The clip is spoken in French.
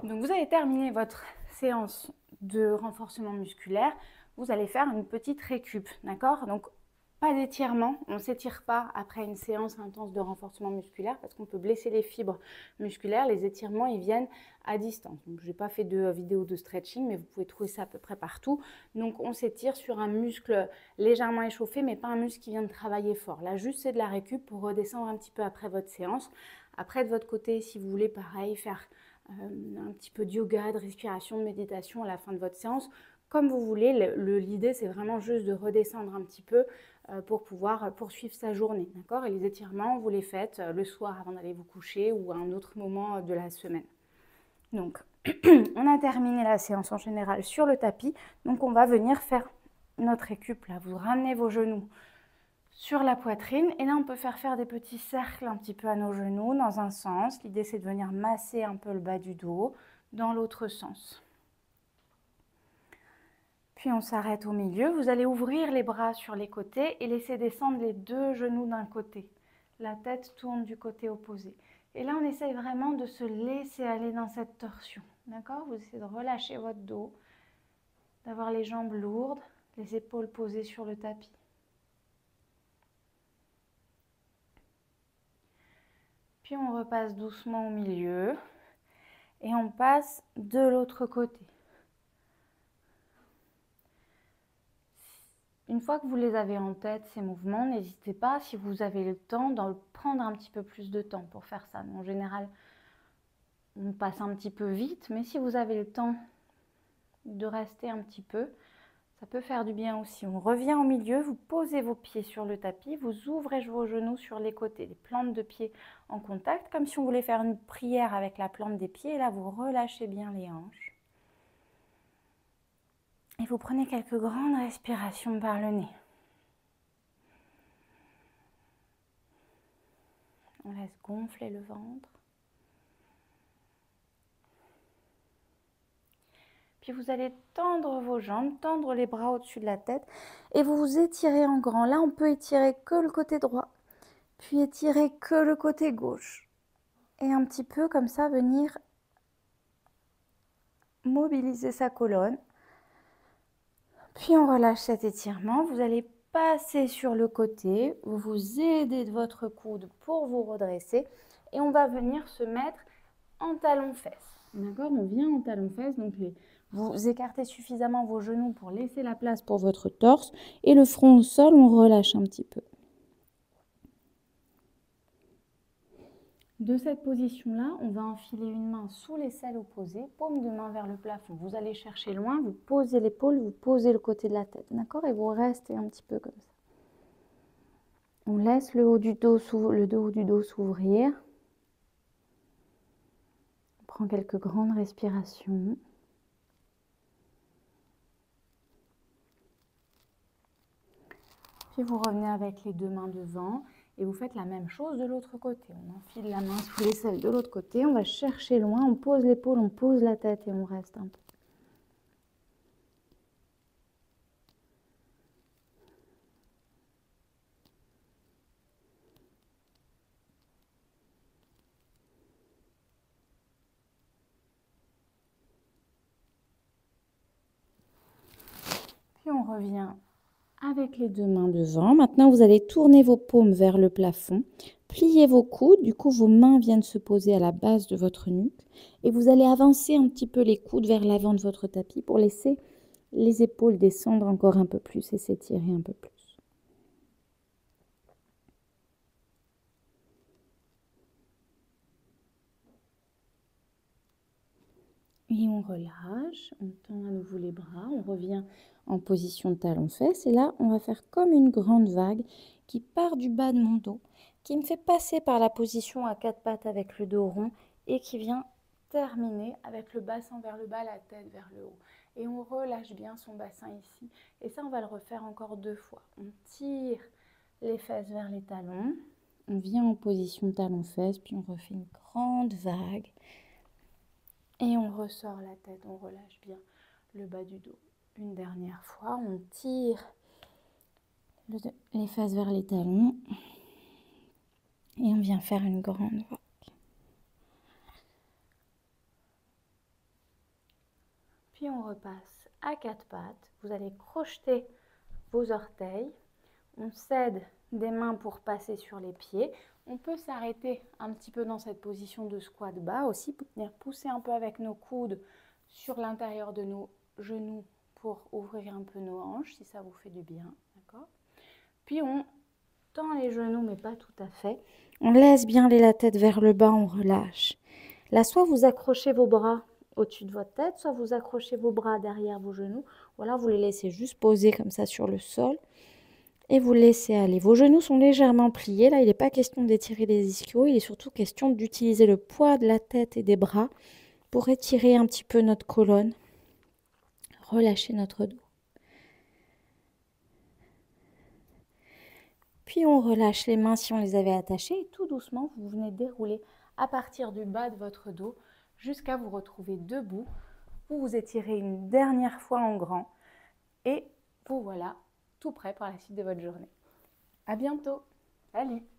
Donc vous avez terminé votre séance de renforcement musculaire. Vous allez faire une petite récup, d'accord? Donc pas d'étirement, on ne s'étire pas après une séance intense de renforcement musculaire parce qu'on peut blesser les fibres musculaires. Les étirements, ils viennent à distance. Donc je n'ai pas fait de vidéo de stretching, mais vous pouvez trouver ça à peu près partout. Donc on s'étire sur un muscle légèrement échauffé, mais pas un muscle qui vient de travailler fort. Là, juste c'est de la récup pour redescendre un petit peu après votre séance. Après, de votre côté, si vous voulez, pareil, faire un petit peu de yoga, de respiration, de méditation à la fin de votre séance, comme vous voulez. L'idée, c'est vraiment juste de redescendre un petit peu pour pouvoir poursuivre sa journée, d'accord? Et les étirements, vous les faites le soir avant d'aller vous coucher ou à un autre moment de la semaine. Donc, on a terminé la séance en général sur le tapis, donc on va venir faire notre récup là. Vous ramenez vos genoux sur la poitrine et là on peut faire des petits cercles un petit peu à nos genoux dans un sens. L'idée c'est de venir masser un peu le bas du dos dans l'autre sens. Puis on s'arrête au milieu. Vous allez ouvrir les bras sur les côtés et laisser descendre les deux genoux d'un côté. La tête tourne du côté opposé. Et là on essaye vraiment de se laisser aller dans cette torsion. D'accord? Vous essayez de relâcher votre dos, d'avoir les jambes lourdes, les épaules posées sur le tapis. Puis on repasse doucement au milieu et on passe de l'autre côté. Une fois que vous les avez en tête, ces mouvements, n'hésitez pas, si vous avez le temps, d'en prendre un petit peu plus de temps pour faire ça. Mais en général, on passe un petit peu vite, mais si vous avez le temps de rester un petit peu, ça peut faire du bien aussi. On revient au milieu, vous posez vos pieds sur le tapis, vous ouvrez vos genoux sur les côtés, les plantes de pieds en contact, comme si on voulait faire une prière avec la plante des pieds. Et là, vous relâchez bien les hanches. Et vous prenez quelques grandes respirations par le nez. On laisse gonfler le ventre. Puis vous allez tendre vos jambes, tendre les bras au-dessus de la tête et vous vous étirez en grand. Là, on peut étirer que le côté droit, puis étirer que le côté gauche. Et un petit peu comme ça, venir mobiliser sa colonne. Puis on relâche cet étirement. Vous allez passer sur le côté, vous vous aidez de votre coude pour vous redresser et on va venir se mettre en talons-fesses. D'accord? On vient en talons-fesses, donc vous écartez suffisamment vos genoux pour laisser la place pour votre torse et le front au sol, on relâche un petit peu. De cette position-là, on va enfiler une main sous l'aisselle opposée, paume de main vers le plafond. Vous allez chercher loin, vous posez l'épaule, vous posez le côté de la tête, d'accord? Et vous restez un petit peu comme ça. On laisse le haut du dos s'ouvrir. On prend quelques grandes respirations. Puis vous revenez avec les deux mains devant et vous faites la même chose de l'autre côté. On enfile la main sous l'aisselle de l'autre côté, on va chercher loin, on pose l'épaule, on pose la tête et on reste un peu. Puis on revient avec les deux mains devant. Maintenant, vous allez tourner vos paumes vers le plafond, plier vos coudes. Du coup, vos mains viennent se poser à la base de votre nuque. Et vous allez avancer un petit peu les coudes vers l'avant de votre tapis pour laisser les épaules descendre encore un peu plus et s'étirer un peu plus. Et on relâche, on tend à nouveau les bras, on revient en position de talons-fesses. Et là, on va faire comme une grande vague qui part du bas de mon dos, qui me fait passer par la position à quatre pattes avec le dos rond et qui vient terminer avec le bassin vers le bas, la tête vers le haut. Et on relâche bien son bassin ici. Et ça, on va le refaire encore 2 fois. On tire les fesses vers les talons, on vient en position talons-fesses, puis on refait une grande vague. Et on ressort la tête, on relâche bien le bas du dos. Une dernière fois, on tire les fesses vers les talons et on vient faire une grande vague. Puis on repasse à quatre pattes. Vous allez crocheter vos orteils. On s'aide des mains pour passer sur les pieds. On peut s'arrêter un petit peu dans cette position de squat bas aussi, pour venir pousser un peu avec nos coudes sur l'intérieur de nos genoux pour ouvrir un peu nos hanches, si ça vous fait du bien. D'accord ? Puis on tend les genoux, mais pas tout à fait. On laisse bien aller la tête vers le bas, on relâche. Là, soit vous accrochez vos bras au-dessus de votre tête, soit vous accrochez vos bras derrière vos genoux, ou alors vous les laissez juste poser comme ça sur le sol et vous laissez aller. Vos genoux sont légèrement pliés. Là, il n'est pas question d'étirer les ischios, il est surtout question d'utiliser le poids de la tête et des bras pour étirer un petit peu notre colonne, relâcher notre dos. Puis on relâche les mains si on les avait attachées et tout doucement, vous venez dérouler à partir du bas de votre dos jusqu'à vous retrouver debout. Vous vous étirez une dernière fois en grand et vous voilà tout prêt pour la suite de votre journée. À bientôt. Salut!